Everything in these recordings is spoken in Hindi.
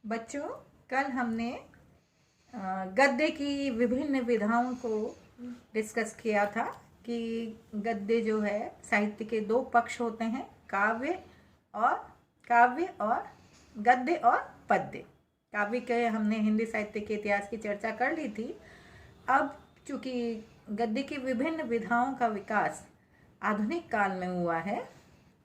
बच्चों, कल हमने गद्य की विभिन्न विधाओं को डिस्कस किया था कि गद्य जो है साहित्य के दो पक्ष होते हैं, काव्य और गद्य और पद्य। काव्य के हमने हिंदी साहित्य के इतिहास की चर्चा कर ली थी। अब चूंकि गद्य की विभिन्न विधाओं का विकास आधुनिक काल में हुआ है,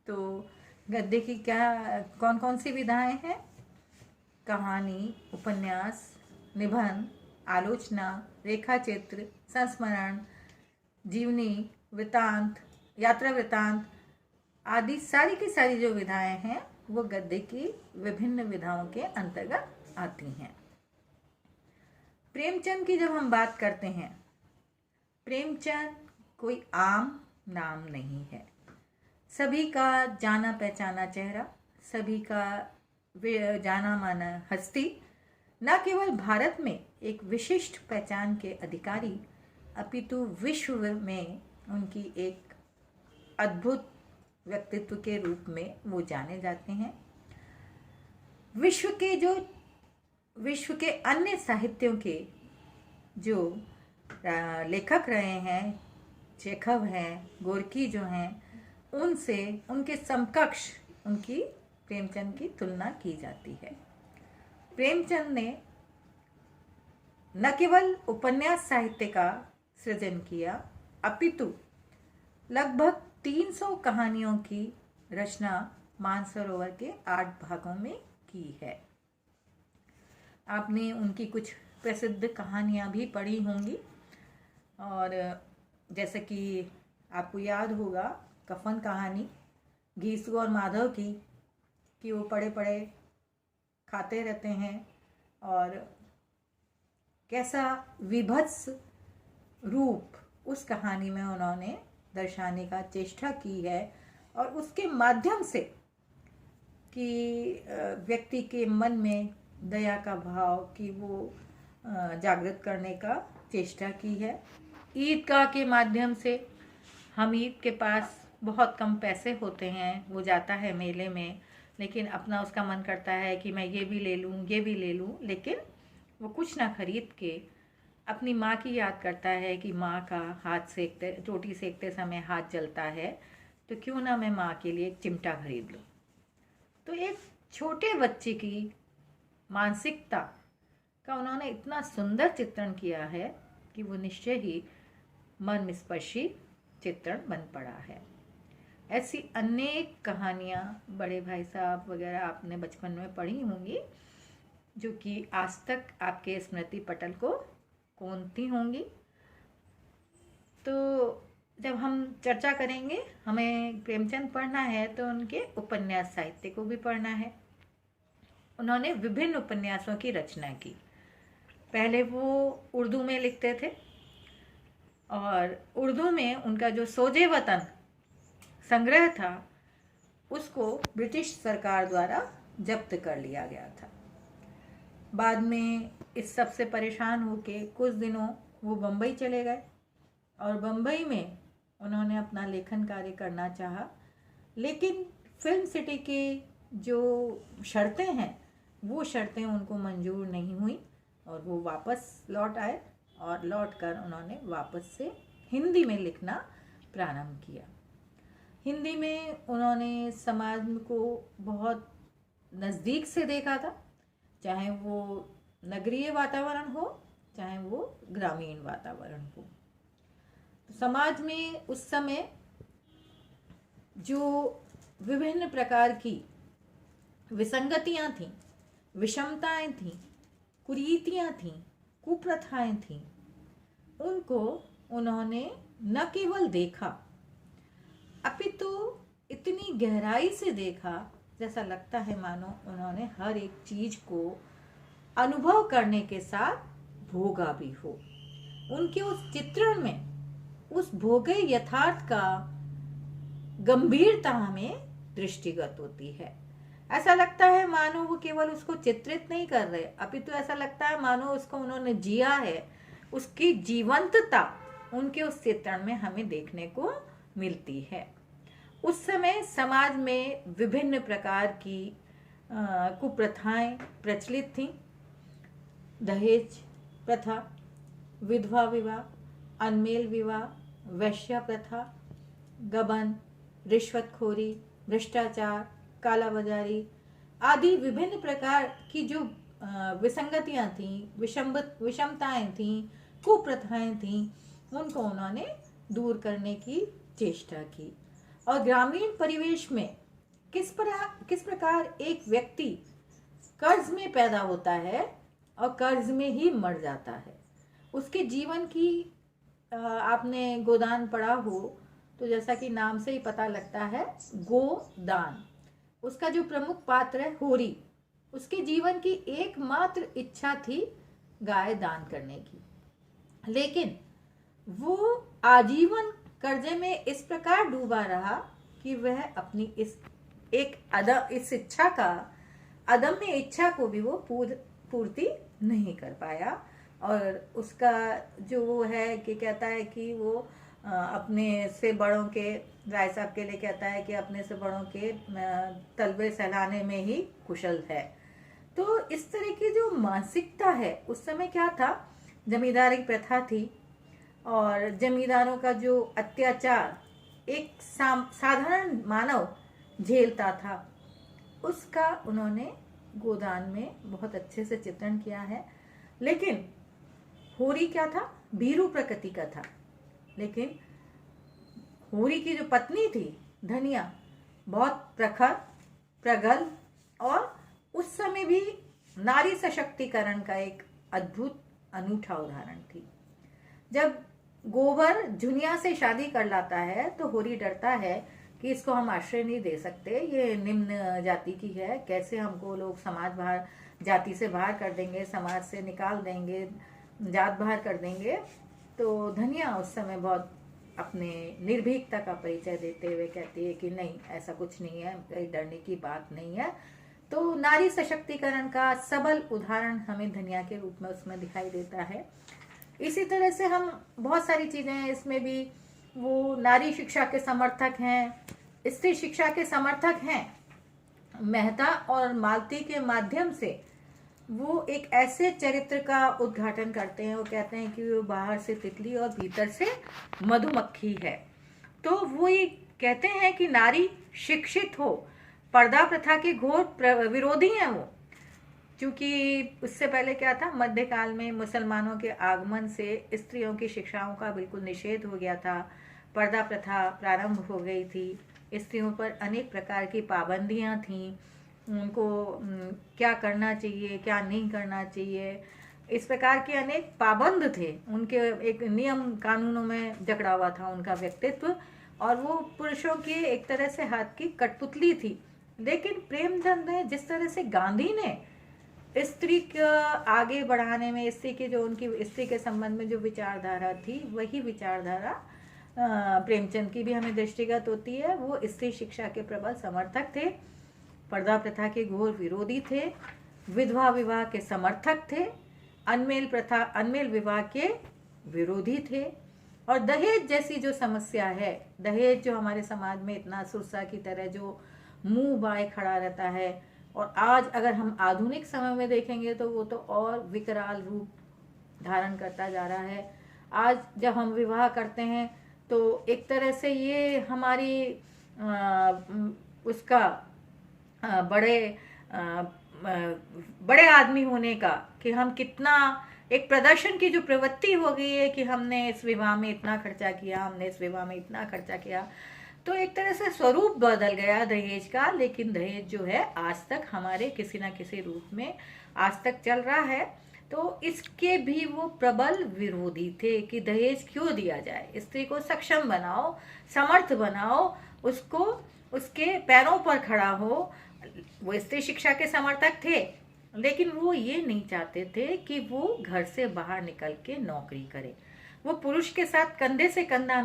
तो गद्य की कौन कौन सी विधाएं हैं? कहानी, उपन्यास, निबंध, आलोचना, रेखाचित्र, संस्मरण, जीवनी, वृतांत, यात्रा वृतांत आदि सारी की सारी जो विधाएं हैं वो गद्य की विभिन्न विधाओं के अंतर्गत आती हैं। प्रेमचंद की जब हम बात करते हैं, प्रेमचंद कोई आम नाम नहीं है। सभी का जाना पहचाना चेहरा, सभी का जाना माना हस्ती, न केवल भारत में एक विशिष्ट पहचान के अधिकारी अपितु विश्व में उनकी एक अद्भुत व्यक्तित्व के रूप में वो जाने जाते हैं। विश्व के अन्य साहित्यों के जो लेखक रहे हैं, चेखव हैं, गोर्की जो हैं, उनसे उनके समकक्ष उनकी प्रेमचंद की तुलना की जाती है। प्रेमचंद ने न केवल उपन्यास साहित्य का सृजन किया, अपितु लगभग 300 कहानियों की रचना मानसरोवर के 8 भागों में की है। आपने उनकी कुछ प्रसिद्ध कहानियां भी पढ़ी होंगी, और जैसे कि आपको याद होगा कफन कहानी घीसू और माधव की, कि वो पड़े पड़े खाते रहते हैं और कैसा विभत्स रूप उस कहानी में उन्होंने दर्शाने का चेष्टा की है, और उसके माध्यम से कि व्यक्ति के मन में दया का भाव कि वो जागृत करने का चेष्टा की है। ईदगाह के माध्यम से हमीद के पास बहुत कम पैसे होते हैं, वो जाता है मेले में, लेकिन अपना उसका मन करता है कि मैं ये भी ले लूँ, लेकिन वो कुछ ना खरीद के अपनी माँ की याद करता है कि माँ का रोटी सेकते समय हाथ जलता है, तो क्यों ना मैं माँ के लिए एक चिमटा खरीद लूँ। तो एक छोटे बच्चे की मानसिकता का उन्होंने इतना सुंदर चित्रण किया है कि वो निश्चय ही मन स्पर्शी चित्रण बन पड़ा है। ऐसी अनेक कहानियाँ बड़े भाई साहब वगैरह आपने बचपन में पढ़ी होंगी, जो कि आज तक आपके स्मृति पटल को कोंती होंगी। तो जब हम चर्चा करेंगे, हमें प्रेमचंद पढ़ना है तो उनके उपन्यास साहित्य को भी पढ़ना है। उन्होंने विभिन्न उपन्यासों की रचना की। पहले वो उर्दू में लिखते थे, और उर्दू में उनका जो सोजे वतन संग्रह था उसको ब्रिटिश सरकार द्वारा जब्त कर लिया गया था। बाद में इस सब से परेशान होके कुछ दिनों वो बम्बई चले गए, और बम्बई में उन्होंने अपना लेखन कार्य करना चाहा, लेकिन फिल्म सिटी की जो शर्तें हैं वो शर्तें उनको मंजूर नहीं हुई, और वो वापस लौट आए, और लौट कर उन्होंने वापस से हिंदी में लिखना प्रारंभ किया। हिंदी में उन्होंने समाज को बहुत नज़दीक से देखा था, चाहे वो नगरीय वातावरण हो, चाहे वो ग्रामीण वातावरण हो। तो समाज में उस समय जो विभिन्न प्रकार की विसंगतियां थीं, विषमताएं थीं, कुरीतियां थीं, कुप्रथाएं थीं, उनको उन्होंने न केवल देखा, अपितु इतनी गहराई से देखा जैसा लगता है मानो उन्होंने हर एक चीज को अनुभव करने के साथ भोगा भी हो। उनके उस चित्रण में उस भोगे यथार्थ का गंभीरता हमें दृष्टिगत होती है। ऐसा लगता है मानो वो केवल उसको चित्रित नहीं कर रहे, अपितु ऐसा लगता है मानो उसको उन्होंने जिया है। उसकी जीवंतता उनके उस चित्रण में हमें देखने को मिलती है। उस समय समाज में विभिन्न प्रकार की कुप्रथाएं प्रचलित थीं। दहेज प्रथा, विधवा विवाह, अनमेल विवाह, वैश्या प्रथा, गबन, रिश्वतखोरी, भ्रष्टाचार, कालाबाजारी आदि विभिन्न प्रकार की जो विसंगतियां थीं, विषमताएं थीं, कुप्रथाएं थीं, उनको उन्होंने दूर करने की चेष्टा की। और ग्रामीण परिवेश में किस प्रकार एक व्यक्ति कर्ज में पैदा होता है और कर्ज में ही मर जाता है। उसके जीवन की आपने गोदान पढ़ा हो तो जैसा कि नाम से ही पता लगता है, गोदान। उसका जो प्रमुख पात्र है होरी, उसके जीवन की एकमात्र इच्छा थी गाय दान करने की, लेकिन वो आजीवन कर्जे में इस प्रकार डूबा रहा कि वह अपनी इस इच्छा का, अदम्य इच्छा को भी वो पूर्ति नहीं कर पाया। और उसका जो वो है कि कहता है कि वो अपने से बड़ों के, राय साहब के लिए कहता है कि अपने से बड़ों के तलवे सहलाने में ही कुशल है। तो इस तरह की जो मानसिकता है, उस समय क्या था, जमींदारी प्रथा थी और जमींदारों का जो अत्याचार एक साधारण मानव झेलता था, उसका उन्होंने गोदान में बहुत अच्छे से चित्रण किया है। लेकिन होरी क्या था, भीरू प्रकृति का था, लेकिन होरी की जो पत्नी थी धनिया, बहुत प्रखर, प्रगल्भ और उस समय भी नारी सशक्तिकरण का एक अद्भुत अनूठा उदाहरण थी। जब गोबर झुनिया से शादी कर लाता है तो होरी डरता है कि इसको हम आश्रय नहीं दे सकते, ये निम्न जाति की है, कैसे हमको लोग समाज बाहर, जाति से बाहर कर देंगे, समाज से निकाल देंगे, जात बाहर कर देंगे। तो धनिया उस समय बहुत अपने निर्भीकता का परिचय देते हुए कहती है कि नहीं, ऐसा कुछ नहीं है, डरने की बात नहीं है। तो नारी सशक्तिकरण का सबल उदाहरण हमें धनिया के रूप में उसमें दिखाई देता है। इसी तरह से हम बहुत सारी चीजें हैं, इसमें भी वो नारी शिक्षा के समर्थक हैं, स्त्री शिक्षा के समर्थक हैं। मेहता और मालती के माध्यम से वो एक ऐसे चरित्र का उद्घाटन करते हैं, वो कहते हैं कि वो बाहर से तितली और भीतर से मधुमक्खी है। तो वो ये कहते हैं कि नारी शिक्षित हो, पर्दा प्रथा के घोर विरोधी हैं वो, क्योंकि उससे पहले क्या था, मध्यकाल में मुसलमानों के आगमन से स्त्रियों की शिक्षाओं का बिल्कुल निषेध हो गया था, पर्दा प्रथा प्रारंभ हो गई थी, स्त्रियों पर अनेक प्रकार की पाबंदियां थीं, उनको क्या करना चाहिए, क्या नहीं करना चाहिए, इस प्रकार के अनेक पाबंद थे। उनके एक नियम कानूनों में जकड़ा हुआ था उनका व्यक्तित्व, और वो पुरुषों की एक तरह से हाथ की कठपुतली थी। लेकिन प्रेमचंद ने, जिस तरह से गांधी ने स्त्री को आगे बढ़ाने में, स्त्री की जो उनकी स्त्री के संबंध में जो विचारधारा थी, वही विचारधारा प्रेमचंद की भी हमें दृष्टिगत होती है। वो स्त्री शिक्षा के प्रबल समर्थक थे, पर्दा प्रथा के घोर विरोधी थे, विधवा विवाह के समर्थक थे, अनमेल विवाह के विरोधी थे, और दहेज जैसी जो समस्या है, दहेज जो हमारे समाज में इतना सुरसा की तरह जो मुंह बाए खड़ा रहता है, और आज अगर हम आधुनिक समय में देखेंगे तो वो तो और विकराल रूप धारण करता जा रहा है। आज जब हम विवाह करते हैं तो एक तरह से ये हमारी उसका बड़े आदमी होने का, कि हम कितना एक प्रदर्शन की जो प्रवृत्ति हो गई है कि हमने इस विवाह में इतना खर्चा किया, हमने इस विवाह में इतना खर्चा किया, तो एक तरह से स्वरूप बदल गया दहेज का। लेकिन दहेज जो है आज तक हमारे किसी ना किसी रूप में आज तक चल रहा है। तो इसके भी वो प्रबल विरोधी थे कि दहेज क्यों दिया जाए, स्त्री को सक्षम बनाओ, समर्थ बनाओ, उसको उसके पैरों पर खड़ा हो। वो स्त्री शिक्षा के समर्थक थे, लेकिन वो ये नहीं चाहते थे कि वो घर से बाहर निकल के नौकरी करे, वो पुरुष के साथ कंधे से कंधा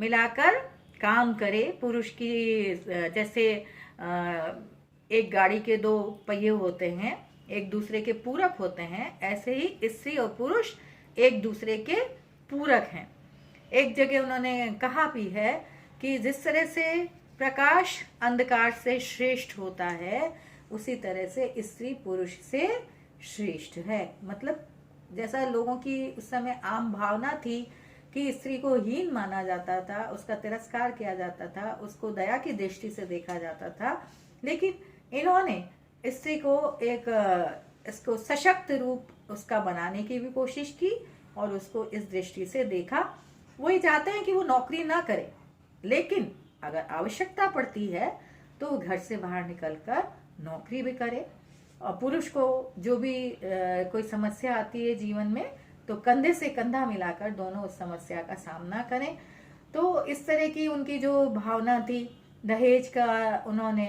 मिलाकर काम करे। पुरुष की जैसे एक गाड़ी के दो पहिए होते हैं, एक दूसरे के पूरक होते हैं, ऐसे ही स्त्री और पुरुष एक दूसरे के पूरक हैं। एक जगह उन्होंने कहा भी है कि जिस तरह से प्रकाश अंधकार से श्रेष्ठ होता है, उसी तरह से स्त्री पुरुष से श्रेष्ठ है। मतलब जैसा लोगों की उस समय आम भावना थी कि स्त्री को हीन माना जाता था, उसका तिरस्कार किया जाता था, उसको दया की दृष्टि से देखा जाता था, लेकिन इन्होंने स्त्री को एक इसको सशक्त रूप उसका बनाने की भी कोशिश की और उसको इस दृष्टि से देखा। वही चाहते हैं कि वो नौकरी ना करे, लेकिन अगर आवश्यकता पड़ती है तो वो घर से बाहर निकलकर नौकरी भी करे। और पुरुष को जो भी कोई समस्या आती है जीवन में तो कंधे से कंधा मिलाकर दोनों उस समस्या का सामना करें। तो इस तरह की उनकी जो भावना थी, दहेज का उन्होंने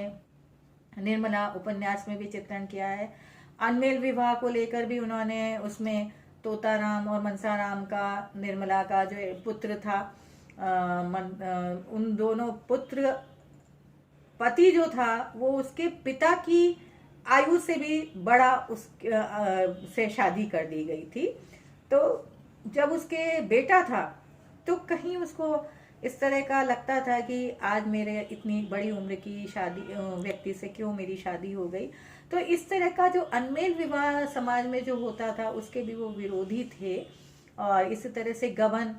निर्मला उपन्यास में भी चित्रण किया है। अनमेल विवाह को लेकर भी उन्होंने उसमें तोताराम और मनसाराम का, निर्मला का जो पुत्र था, उन दोनों पुत्र, पति जो था वो उसके पिता की आयु से भी बड़ा उस से शादी कर दी गई थी। तो जब उसके बेटा था तो कहीं उसको इस तरह का लगता था कि आज मेरे इतनी बड़ी उम्र की शादी व्यक्ति से क्यों मेरी शादी हो गई। तो इस तरह का जो अनमेल विवाह समाज में जो होता था उसके भी वो विरोधी थे। और इसी तरह से गबन,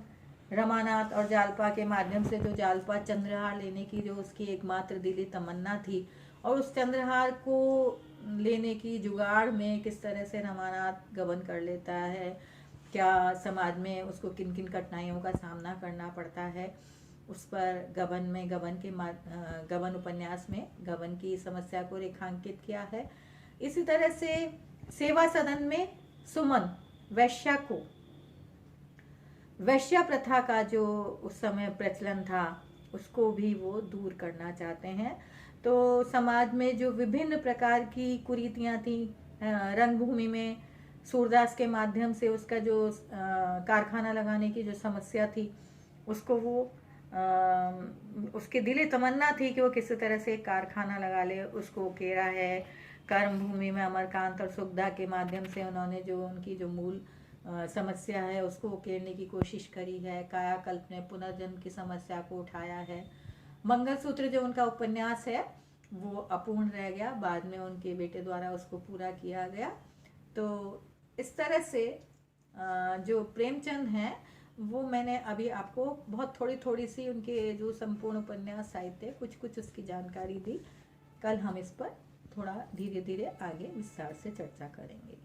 रमानाथ और जालपा के माध्यम से जो जालपा चंद्रहार लेने की जो उसकी एकमात्र दिली तमन्ना थी, और उस चंद्रहार को लेने की जुगाड़ में किस तरह से रमानाथ गबन कर लेता है, क्या समाज में उसको किन किन कठिनाइयों का सामना करना पड़ता है, उस पर गबन उपन्यास में गबन की समस्या को रेखांकित किया है। इसी तरह से सेवा सदन में सुमन वैश्या प्रथा का जो उस समय प्रचलन था उसको भी वो दूर करना चाहते हैं। तो समाज में जो विभिन्न प्रकार की कुरीतियां थी, रंगभूमि में सूरदास के माध्यम से उसका जो कारखाना लगाने की जो समस्या थी उसको वो उसकी दिली तमन्ना थी कि वो किसी तरह से कारखाना लगा ले, उसको उकेरा है। कर्म भूमि में अमरकांत और सुखदा के माध्यम से उन्होंने जो उनकी जो मूल समस्या है उसको उकेरने की कोशिश करी है। कायाकल्प ने पुनर्जन्म की समस्या को उठाया है। मंगलसूत्र जो उनका उपन्यास है वो अपूर्ण रह गया, बाद में उनके बेटे द्वारा उसको पूरा किया गया। तो इस तरह से जो प्रेमचंद हैं वो मैंने अभी आपको बहुत थोड़ी थोड़ी सी उनके जो संपूर्ण उपन्यास साहित्य कुछ कुछ उसकी जानकारी दी। कल हम इस पर थोड़ा धीरे धीरे आगे विस्तार से चर्चा करेंगे।